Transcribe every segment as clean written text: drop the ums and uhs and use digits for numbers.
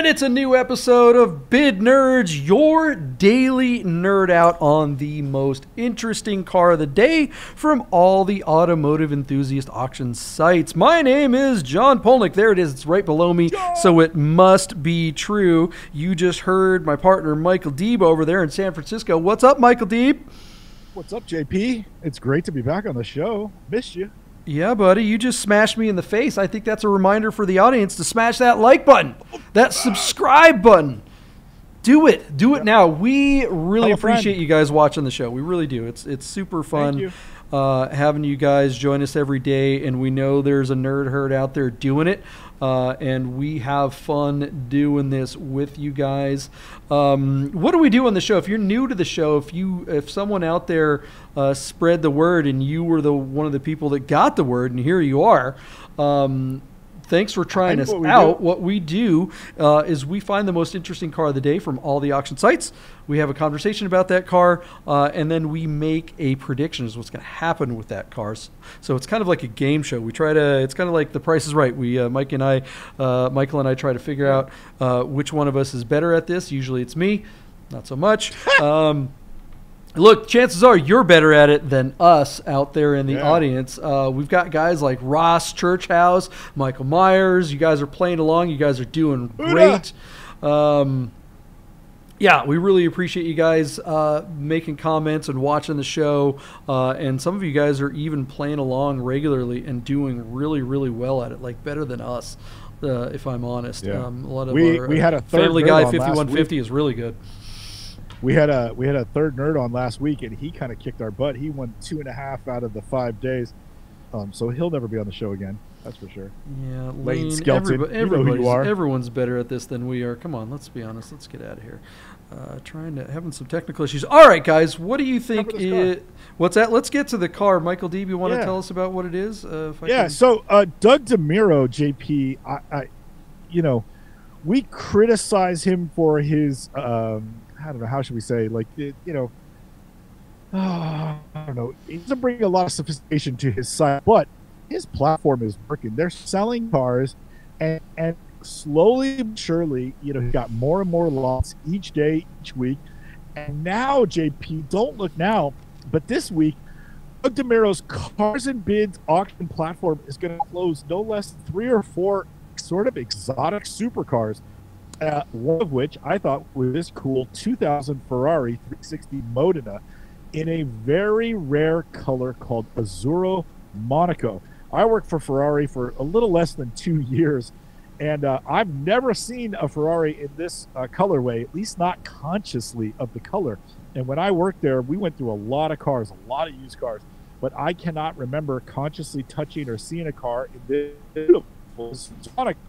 It's a new episode of Bid Nerds, your daily nerd out on the most interesting car of the day from all the automotive enthusiast auction sites. My name is John Polnik. There it is. It's right below me, so it must be true. You just heard my partner Michael Deeb over there in San Francisco. What's up, Michael Deeb? What's up, JP? It's great to be back on the show. Missed you. Yeah, buddy, you just smashed me in the face. I think that's a reminder for the audience to smash that like button, that subscribe button. Do it. Do it now. We really appreciate you guys watching the show. We really do. It's super fun having you guys join us every day, and we know there's a nerd herd out there doing it, and we have fun doing this with you guys. What do we do on the show? If you're new to the show, if someone out there spread the word and you were one of the people that got the word, and here you are, thanks for trying us out. What we do is we find the most interesting car of the day from all the auction sites. We have a conversation about that car, and then we make a prediction as what's going to happen with that car. So it's kind of like a game show. We try to. It's kind of like The Price is Right. Michael and I try to figure out which one of us is better at this. Usually it's me, not so much. Look, chances are you're better at it than us out there in the audience. We've got guys like Ross Churchhouse, Michael Myers. You guys are playing along. You guys are doing great. Yeah, we really appreciate you guys making comments and watching the show. And some of you guys are even playing along regularly and doing really, really well at it, like better than us, if I'm honest. Yeah. A lot of we had a third Family Guy 5150 is really good. We had a third nerd on last week, and he kind of kicked our butt. He won 2.5 out of the 5 days, so he'll never be on the show again. That's for sure. Yeah, Lane Skelton, you know who you are. Everyone's better at this than we are. Come on, let's be honest. Let's get out of here. Having some technical issues. All right, guys, what do you think? What's that? Let's get to the car. Michael Deeb, you want to tell us about what it is? So Doug DeMuro, JP, we criticize him for his. I don't know, how should we say, like, I don't know. He doesn't bring a lot of sophistication to his site, but his platform is working. They're selling cars, and slowly but surely, he got more and more lots each day, each week. And now, JP, don't look now, but this week, Doug DeMuro's Cars and Bids auction platform is going to close no less than 3 or 4 sort of exotic supercars. One of which I thought was this cool 2000 Ferrari 360 Modena in a very rare color called Azzurro Monaco. I worked for Ferrari for a little less than 2 years, and I've never seen a Ferrari in this colorway, at least not consciously of the color. And when I worked there, we went through a lot of cars, a lot of used cars, but I cannot remember consciously touching or seeing a car in this beautiful Monaco.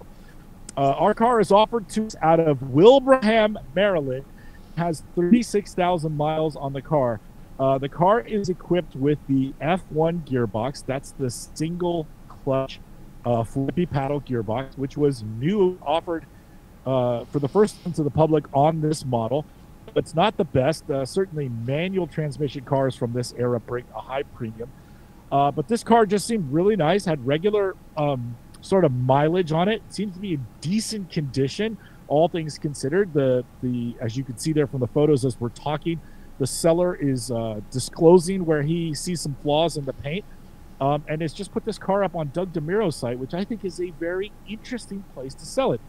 Our car is offered to us out of Wilbraham, Maryland. It has 36,000 miles on the car. The car is equipped with the F1 gearbox. That's the single clutch flippy paddle gearbox, which was new, offered for the first time to the public on this model. It's not the best. Certainly manual transmission cars from this era bring a high premium. But this car just seemed really nice, had regular sort of mileage on it. Seems to be in decent condition, all things considered. The as you can see there from the photos as we're talking, the seller is disclosing where he sees some flaws in the paint, and it's just put this car up on Doug DeMuro's site, which I think is a very interesting place to sell it.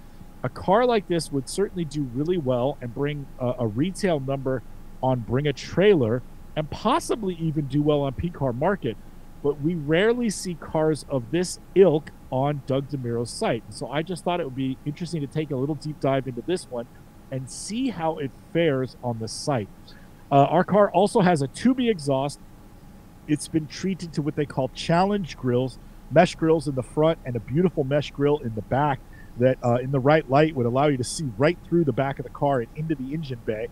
A car like this would certainly do really well and bring a retail number on Bring a Trailer, and possibly even do well on P-Car Market. But we rarely see cars of this ilk on Doug DeMuro's site. So I just thought it would be interesting to take a little deep dive into this one and see how it fares on the site. Our car also has a 2B exhaust. It's been treated to what they call challenge grills, mesh grills in the front and a beautiful mesh grill in the back that in the right light would allow you to see right through the back of the car and into the engine bay.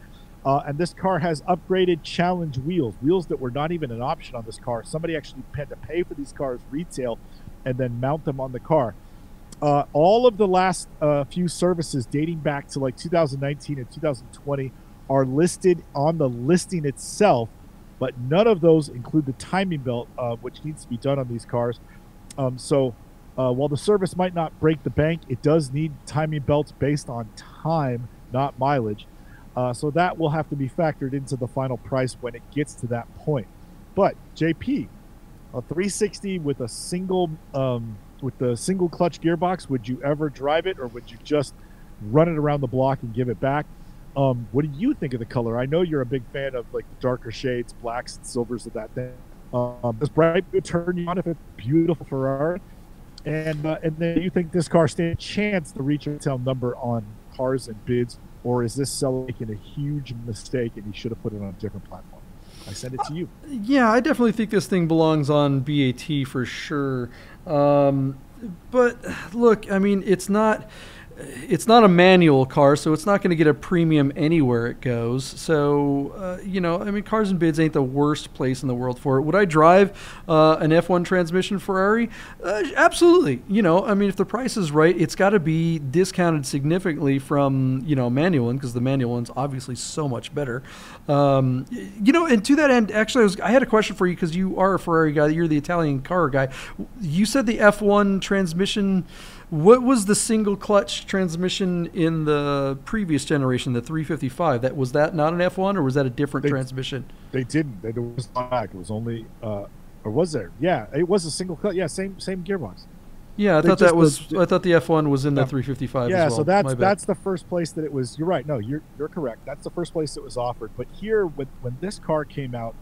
And this car has upgraded challenge wheels that were not even an option on this car. Somebody actually had to pay for these cars retail and then mount them on the car. All of the last few services dating back to like 2019 and 2020 are listed on the listing itself, but none of those include the timing belt, which needs to be done on these cars. So while the service might not break the bank, it does need timing belts based on time, not mileage. So that will have to be factored into the final price when it gets to that point. But JP, a 360 with a single clutch gearbox, would you ever drive it, or would you just run it around the block and give it back? What do you think of the color? I know you're a big fan of like the darker shades, blacks and silvers of that thing. Does bright blue turn you on if it's a beautiful Ferrari? And then you think this car stands a chance to reach a retail number on Cars and Bids, or is this seller making a huge mistake and he should have put it on a different platform? I send it to you. Yeah, I definitely think this thing belongs on BAT for sure. But look, I mean, it's not a manual car, so it's not going to get a premium anywhere it goes. So, you know, I mean, Cars and Bids ain't the worst place in the world for it. Would I drive an F1 transmission Ferrari? Absolutely. You know, I mean, if the price is right, it's got to be discounted significantly from, you know, manual one, because the manual one's obviously so much better. You know, and to that end, actually, I had a question for you, because you are a Ferrari guy. You're the Italian car guy. You said the F1 transmission. What was the single clutch transmission in the previous generation, the 355? Was that not an F1, or was that a different transmission? They didn't. It was not back. It was only, or was there? Yeah, it was a single clutch. Yeah, same gearbox. Yeah, I thought that was. I thought the F1 was in the 355. Yeah, as well. So that's the first place that it was. You're right. No, you're correct. That's the first place it was offered. But here, when this car came out,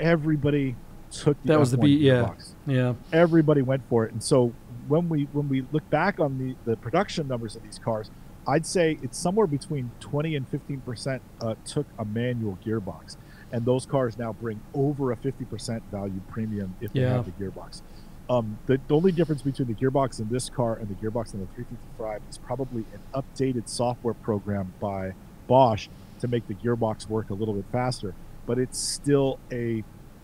everybody took the F1 gearbox. Yeah. Everybody went for it, and so. When we look back on the production numbers of these cars, I'd say it's somewhere between 20 and 15% took a manual gearbox, and those cars now bring over a 50% value premium if they have the gearbox. The only difference between the gearbox in this car and the gearbox in the 355 is probably an updated software program by Bosch to make the gearbox work a little bit faster, but it's still a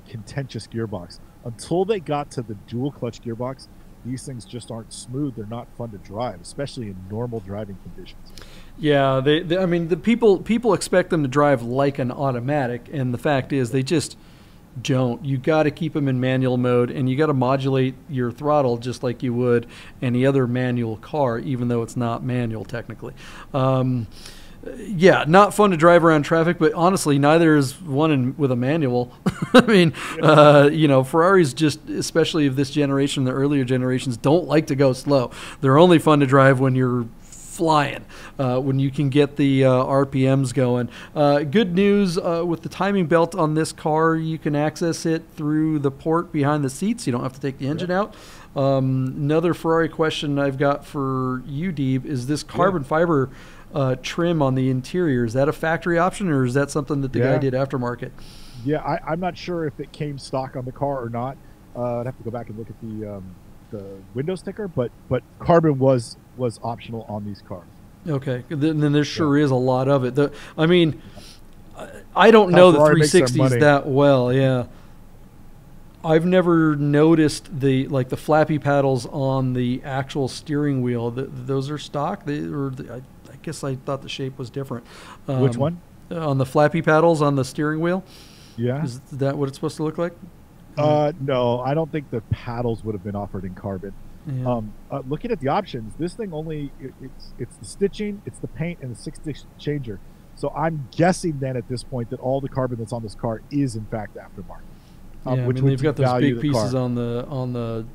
contentious gearbox. Until they got to the dual clutch gearbox, these things just aren't smooth. They're not fun to drive, especially in normal driving conditions. Yeah, I mean, the people expect them to drive like an automatic, and the fact is they just don't. You got to keep them in manual mode, and you got to modulate your throttle just like you would any other manual car, even though it's not manual technically. Yeah, not fun to drive around traffic, but honestly, neither is one with a manual. I mean, you know, Ferraris just, especially of this generation, the earlier generations, don't like to go slow. They're only fun to drive when you're flying, when you can get the RPMs going. Good news with the timing belt on this car, you can access it through the port behind the seats. You don't have to take the engine out. Another Ferrari question I've got for you, Deeb, is this carbon fiber trim on the interior, is that a factory option, or is that something that the guy did aftermarket? Yeah, I'm not sure if it came stock on the car or not. I'd have to go back and look at the window sticker, but carbon was optional on these cars. Okay, then there sure is a lot of it. I mean, I don't know the 360s that well. Yeah, I've never noticed the flappy paddles on the actual steering wheel. Those are stock. I guess I thought the shape was different. Which one? On the flappy paddles on the steering wheel. Yeah. Is that what it's supposed to look like? No, I don't think the paddles would have been offered in carbon. Yeah. Looking at the options, this thing it's the stitching, it's the paint, and the 6-stitch changer. So I'm guessing then at this point that all the carbon that's on this car is in fact aftermarket. Which they've got those big pieces on the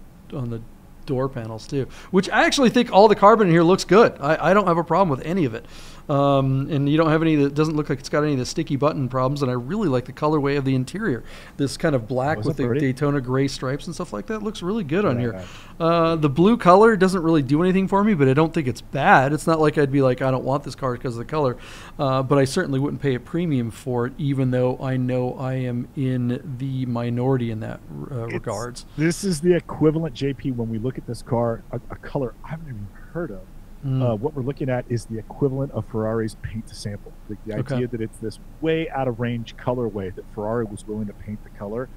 door panels too, which I actually think all the carbon in here looks good. I don't have a problem with any of it. And you don't have any that doesn't look like it's got any of the sticky button problems, and I really like the colorway of the interior. This kind of black with the Daytona gray stripes and stuff like that looks really good on here. The blue color doesn't really do anything for me, but I don't think it's bad. It's not like I'd be like, I don't want this car because of the color, but I certainly wouldn't pay a premium for it, even though I know I am in the minority in that regards. This is the equivalent, JP, when we look at this car, a color I haven't even heard of. What we're looking at is the equivalent of Ferrari's paint to sample. The idea that it's this way out of range colorway that Ferrari was willing to paint the color.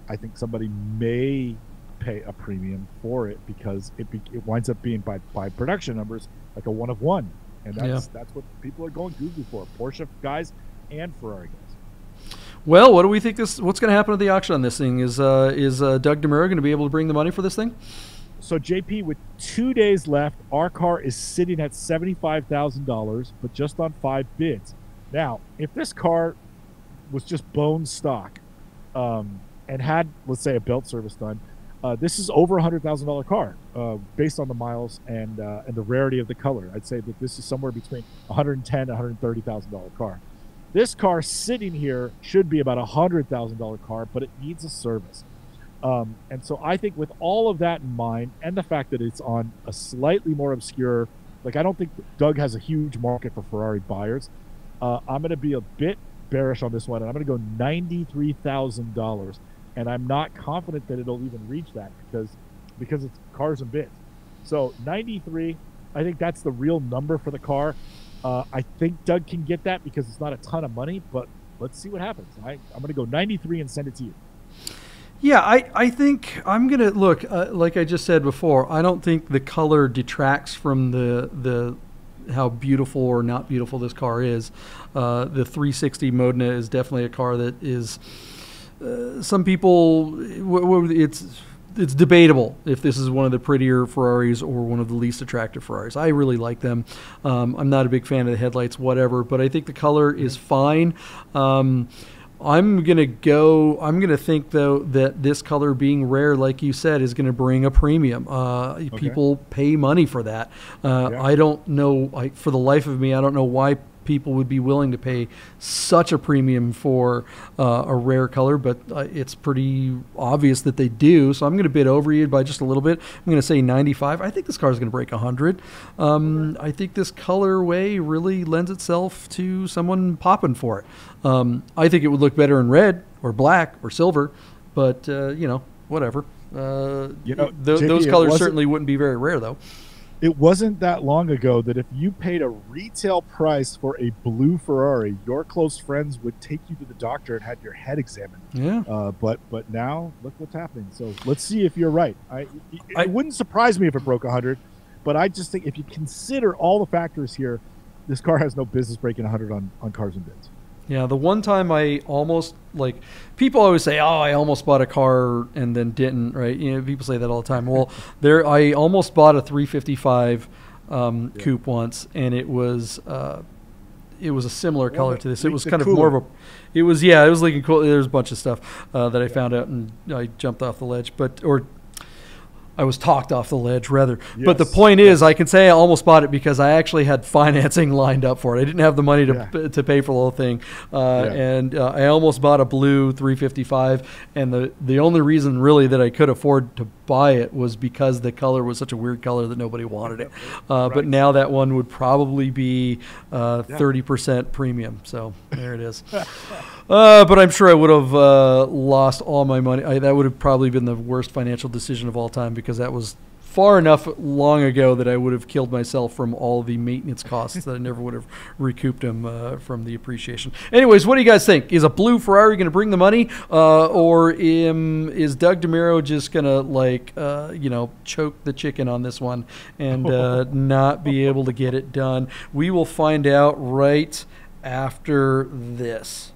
I think somebody may pay a premium for it because it winds up being by production numbers like a one of one, and that's what people are going cuckoo for. Porsche guys and Ferrari guys. Well, what do we think what's going to happen at the auction on this thing? Is Doug DeMuro going to be able to bring the money for this thing? So JP, with 2 days left, our car is sitting at $75,000, but just on 5 bids. Now, if this car was just bone stock and had, let's say, a belt service done, this is over $100,000 car based on the miles and the rarity of the color. I'd say that this is somewhere between $110,000 and $130,000 car. This car sitting here should be about a $100,000 car, but it needs a service. And so I think with all of that in mind, and the fact that it's on a slightly more obscure, like I don't think Doug has a huge market for Ferrari buyers. I'm going to be a bit bearish on this one, and I'm going to go $93,000. And I'm not confident that it'll even reach that because it's cars and bids. So 93, I think that's the real number for the car. I think Doug can get that because it's not a ton of money, but let's see what happens. I'm going to go 93 and send it to you. Yeah, I think I'm going to look, like I just said before, I don't think the color detracts from the how beautiful or not beautiful this car is. The 360 Modena is definitely a car that is, some people, it's debatable if this is one of the prettier Ferraris or one of the least attractive Ferraris. I really like them. I'm not a big fan of the headlights, whatever, but I think the color is fine. I'm going to think, though, that this color being rare, like you said, is going to bring a premium. People pay money for that. I don't know, for the life of me, I don't know why people would be willing to pay such a premium for a rare color, but it's pretty obvious that they do. So I'm going to bid over you by just a little bit. I'm going to say 95. I think this car is going to break 100. I think this colorway really lends itself to someone popping for it. I think it would look better in red or black or silver, but whatever. Those colors certainly wouldn't be very rare, though. It wasn't that long ago that if you paid a retail price for a blue Ferrari, your close friends would take you to the doctor and have your head examined. Yeah. But now look what's happening. So let's see if you're right. It wouldn't surprise me if it broke 100, but I just think if you consider all the factors here, this car has no business breaking 100 on cars and bids. Yeah, the one time I almost, people always say, oh, I almost bought a car and then didn't, right? People say that all the time. Well, I almost bought a 355 coupe once, and it was a similar color to this. It was kind of more of it was leaking cool. There's a bunch of stuff that I found out, and I jumped off the ledge, I was talked off the ledge, rather. Yes. But the point is, I can say I almost bought it because I actually had financing lined up for it. I didn't have the money to pay for the whole thing. And I almost bought a blue 355. And the only reason, really, that I could afford to buy it was because the color was such a weird color that nobody wanted it. But now that one would probably be 30% premium. So there it is. But I'm sure I would have lost all my money. That would have probably been the worst financial decision of all time because that was far enough long ago that I would have killed myself from all the maintenance costs that I never would have recouped them from the appreciation. Anyways, what do you guys think? Is a blue Ferrari going to bring the money, or is Doug DeMuro just going to choke the chicken on this one and not be able to get it done? We will find out right after this.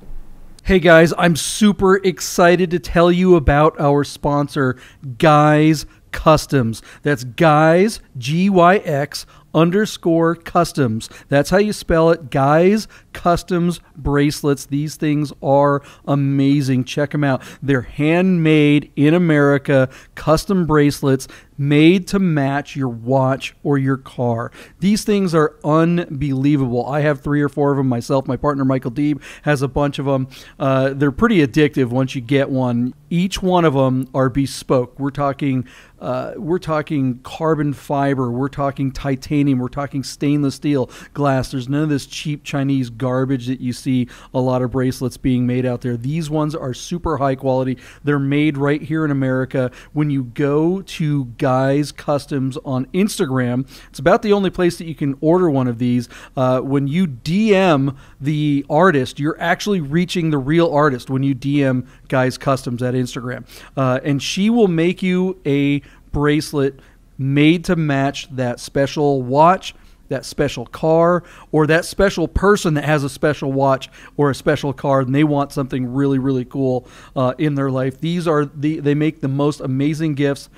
Hey guys, I'm super excited to tell you about our sponsor, Guys Customs. That's Guys, G-Y-X _customs. That's how you spell it. Guys Customs bracelets. These things are amazing. Check them out. They're handmade in America, custom bracelets made to match your watch or your car. These things are unbelievable. I have 3 or 4 of them myself. My partner Michael Deeb has a bunch of them. They're pretty addictive once you get one. Each one of them are bespoke. We're talking carbon fiber. We're talking titanium. We're talking stainless steel, glass. There's none of this cheap Chinese garbage that you see a lot of bracelets being made out there. These ones are super high quality. They're made right here in America. When you go to Guys Customs on Instagram. It's about the only place that you can order one of these. When you DM the artist, you're actually reaching the real artist when you DM Guys Customs at Instagram. And she will make you a bracelet made to match that special watch, that special car, or that special person that has a special watch or a special car and they want something really, really cool in their life. They make the most amazing gifts.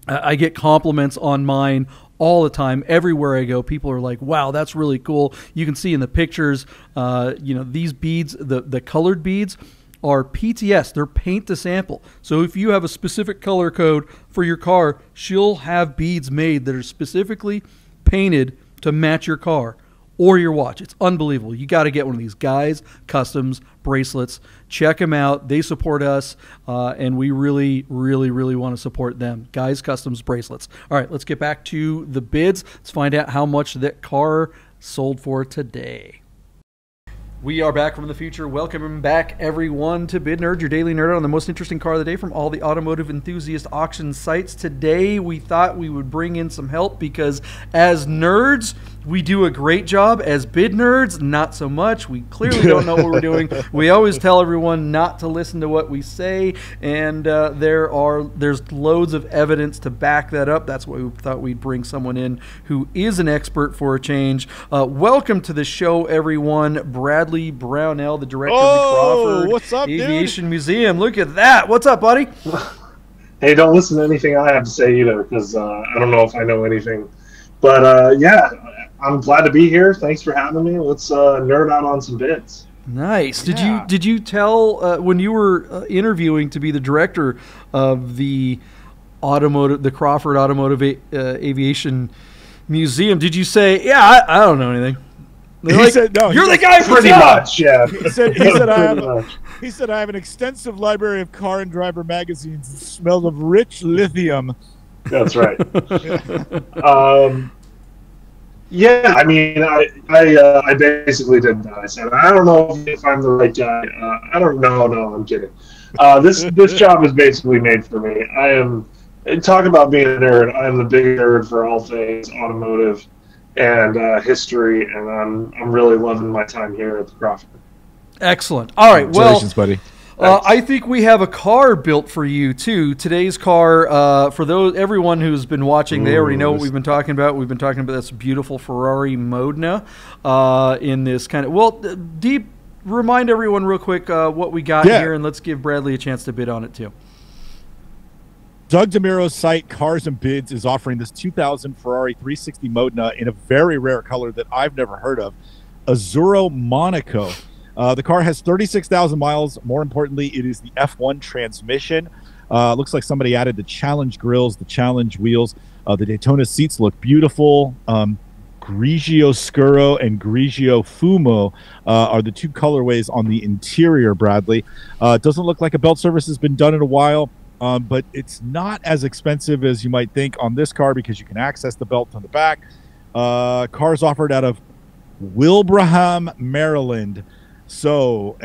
I get compliments on mine all the time. Everywhere I go, people are like, wow, that's really cool. You can see in the pictures, these beads, the colored beads are PTS. They're paint to sample. So if you have a specific color code for your car, she'll have beads made that are specifically painted to match your car or your watch. It's unbelievable. You got to get one of these Guys Customs bracelets. Check them out. They support us, and we really, really, really want to support them. Guys Customs bracelets. All right, let's get back to the bids. Let's find out how much that car sold for today. We are back from the future. Welcome back, everyone, to Bid Nerd, your daily nerd on the most interesting car of the day from all the automotive enthusiast auction sites. Today, we thought we would bring in some help because as nerds, we do a great job. As bid nerds, not so much. We clearly don't know what we're doing. We always tell everyone not to listen to what we say, and there's loads of evidence to back that up. That's why we thought we'd bring someone in who is an expert for a change. Welcome to the show, everyone. Bradley Brownell, the director of the Crawford what's up, Aviation Museum. Look at that. What's up, buddy? Hey, don't listen to anything I have to say either, because I don't know if I know anything. But yeah, I'm glad to be here. Thanks for having me. Let's nerd out on some bids. Nice. Yeah. Did you tell when you were interviewing to be the director of the Crawford Automotive Aviation Museum? Did you say, "Yeah, I don't know anything"? He said, "No, you're the guy for Pretty much, yeah. He said I have an extensive library of car and driver magazines that smell of rich lithium." That's right. Yeah, I mean, I basically did that. I said, I don't know if I'm the right guy. I don't know. No, I'm kidding. This job is basically made for me. Talk about being a nerd. I am the big nerd for all things automotive and history, and I'm really loving my time here at the Crawford. Excellent. All right, Congratulations, buddy. I think we have a car built for you too. Today's car, for everyone who's been watching, they already know what we've been talking about. We've been talking about this beautiful Ferrari Modena in this kind of Deeb. Remind everyone real quick what we got here, and let's give Bradley a chance to bid on it too. Doug DeMiro's site, Cars and Bids, is offering this 2000 Ferrari 360 Modena in a very rare color that I've never heard of, Azzurro Monaco. The car has 36,000 miles. More importantly, it is the F1 transmission. Looks like somebody added the Challenge grills, the Challenge wheels. The Daytona seats look beautiful. Grigio Scuro and Grigio Fumo are the two colorways on the interior, Bradley. It doesn't look like a belt service has been done in a while, but it's not as expensive as you might think on this car because you can access the belt on the back. Cars offered out of Wilbraham, Maryland. So,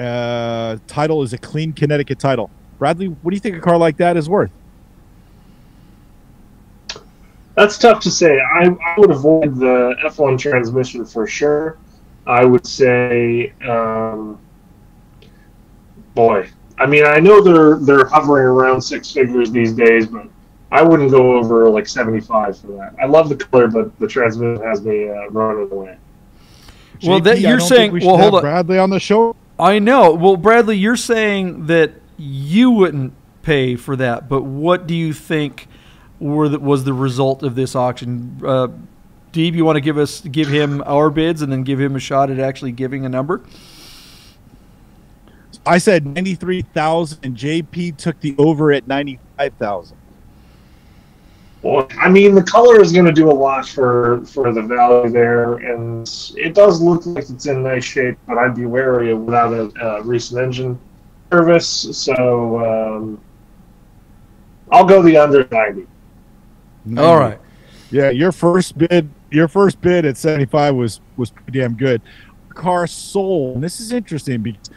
title is a clean Connecticut title. Bradley, what do you think a car like that is worth? That's tough to say. I would avoid the F1 transmission for sure. I would say, boy. I mean, I know they're hovering around six figures these days, but I wouldn't go over like 75 for that. I love the color, but the transmission has me running away. Well, JP, you're saying, well, hold on, Bradley on the show. I know. Well, Bradley, you're saying that you wouldn't pay for that, but what do you think was the result of this auction? Deeb, you want to give him our bids and then give him a shot at actually giving a number? I said 93,000, and JP took the over at 95,000. Well, I mean, the color is going to do a lot for the value there, and it does look like it's in nice shape, but I'd be wary of without a recent engine service, so I'll go the under 90. All right. Yeah, your first bid at 75 was pretty damn good. Car sold, and this is interesting because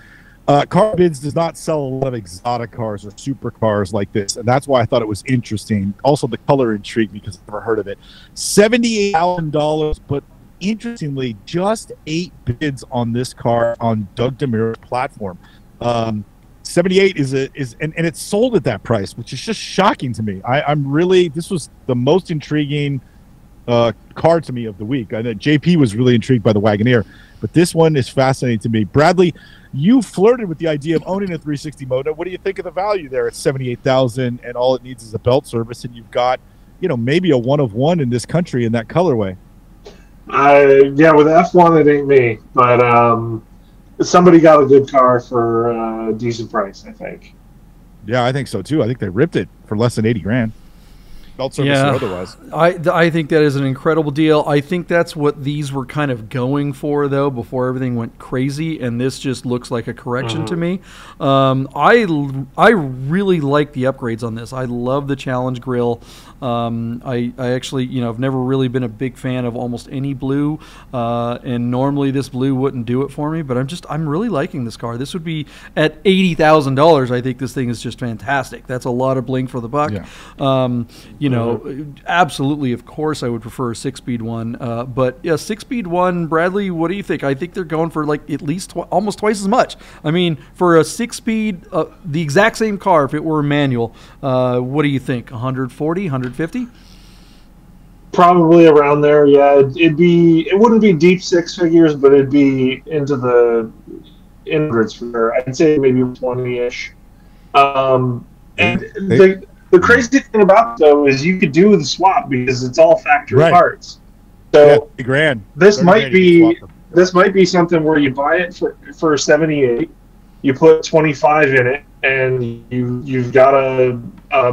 Car Bids does not sell a lot of exotic cars or supercars like this, and that's why I thought it was interesting. Also, the color intrigued me because I've never heard of it. $78,000, but interestingly, just 8 bids on this car on Doug DeMuro's platform. 78 is and it's sold at that price, which is just shocking to me. I'm really, this was the most intriguing car to me of the week. I know JP was really intrigued by the Wagoneer, but this one is fascinating to me. Bradley, you flirted with the idea of owning a 360 Modena. What do you think of the value there at $78,000, and all it needs is a belt service, and you've got, you know, maybe a one of one in this country in that colorway? Yeah, with F1 it ain't me, but somebody got a good car for a decent price, I think. Yeah, I think so too. I think they ripped it for less than 80 grand. Belt service or otherwise. I think that is an incredible deal. I think that's what these were kind of going for, though, before everything went crazy, and this just looks like a correction to me. I really like the upgrades on this. I love the Challenge grille. I actually, you know, I've never really been a big fan of almost any blue, and normally this blue wouldn't do it for me, but I'm really liking this car. This would be at $80,000. I think this thing is just fantastic. That's a lot of bling for the buck. Yeah. You know, absolutely, of course, I would prefer a 6-speed one. But yeah, 6-speed one, Bradley, what do you think? I think they're going for like at least almost twice as much. I mean, for a 6-speed, the exact same car, if it were a manual, what do you think? 140, 150? Probably around there, yeah. It wouldn't be deep six figures, but it'd be into the hundreds for sure. I'd say maybe 20-ish. And the crazy thing about it, though, is you could do the swap because it's all factory parts. So yeah, grand. This might be something where you buy it for 78, you put 25 in it, and you've got a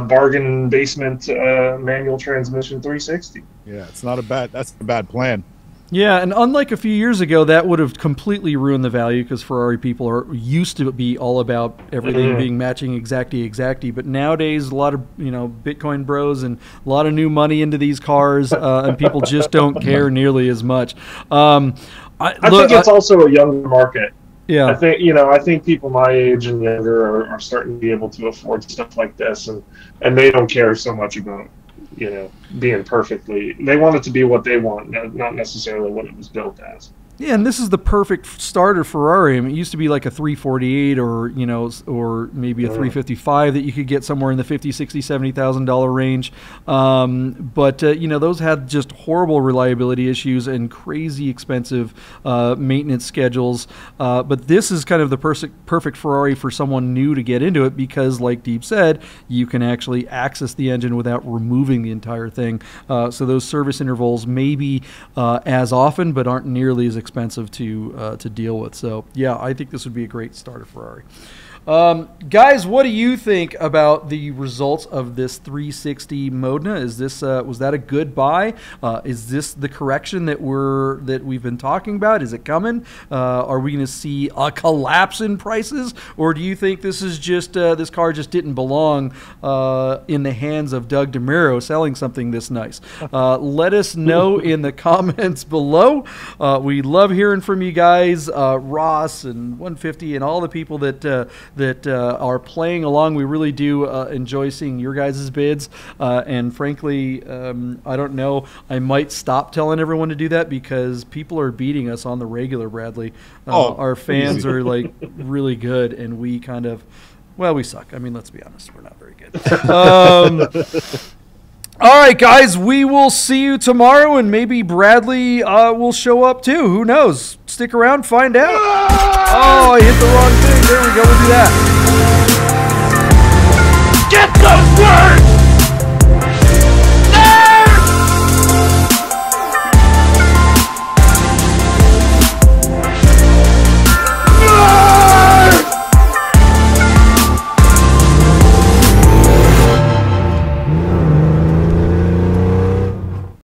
bargain basement manual transmission 360. Yeah, that's a bad plan. Yeah, and unlike a few years ago, that would have completely ruined the value because Ferrari people used to be all about everything being matching exacty. But nowadays, a lot of Bitcoin bros and a lot of new money into these cars, and people just don't care nearly as much. I think it's also a younger market. Yeah, I think people my age and younger are starting to be able to afford stuff like this, and they don't care so much about being perfectly. They want it to be what they want, not necessarily what it was built as. Yeah, and this is the perfect starter Ferrari. I mean, it used to be like a 348 or maybe a 355 that you could get somewhere in the $50,000, $60,000, $70,000 range. But those had just horrible reliability issues and crazy expensive maintenance schedules. But this is kind of the perfect Ferrari for someone new to get into it because, like Deeb said, you can actually access the engine without removing the entire thing. So those service intervals may be as often, but aren't nearly as expensive to deal with. So yeah, I think this would be a great starter Ferrari. Guys, what do you think about the results of this 360 Modena? Is this was that a good buy? Is this the correction that we've been talking about? Is it coming? Are we going to see a collapse in prices, or do you think this is just this car just didn't belong in the hands of Doug DeMuro selling something this nice? Let us know in the comments below. We love hearing from you guys, Ross and 150 and all the people that are playing along. We really do enjoy seeing your guys' bids, and frankly, I don't know, I might stop telling everyone to do that because people are beating us on the regular, Bradley. Our fans are like really good, and we kind of, well, we suck. I mean, let's be honest, we're not very good. All right, guys, we will see you tomorrow, and maybe Bradley will show up too. Who knows? Stick around, find out. Oh, I hit the wrong thing. There we go. We'll do that.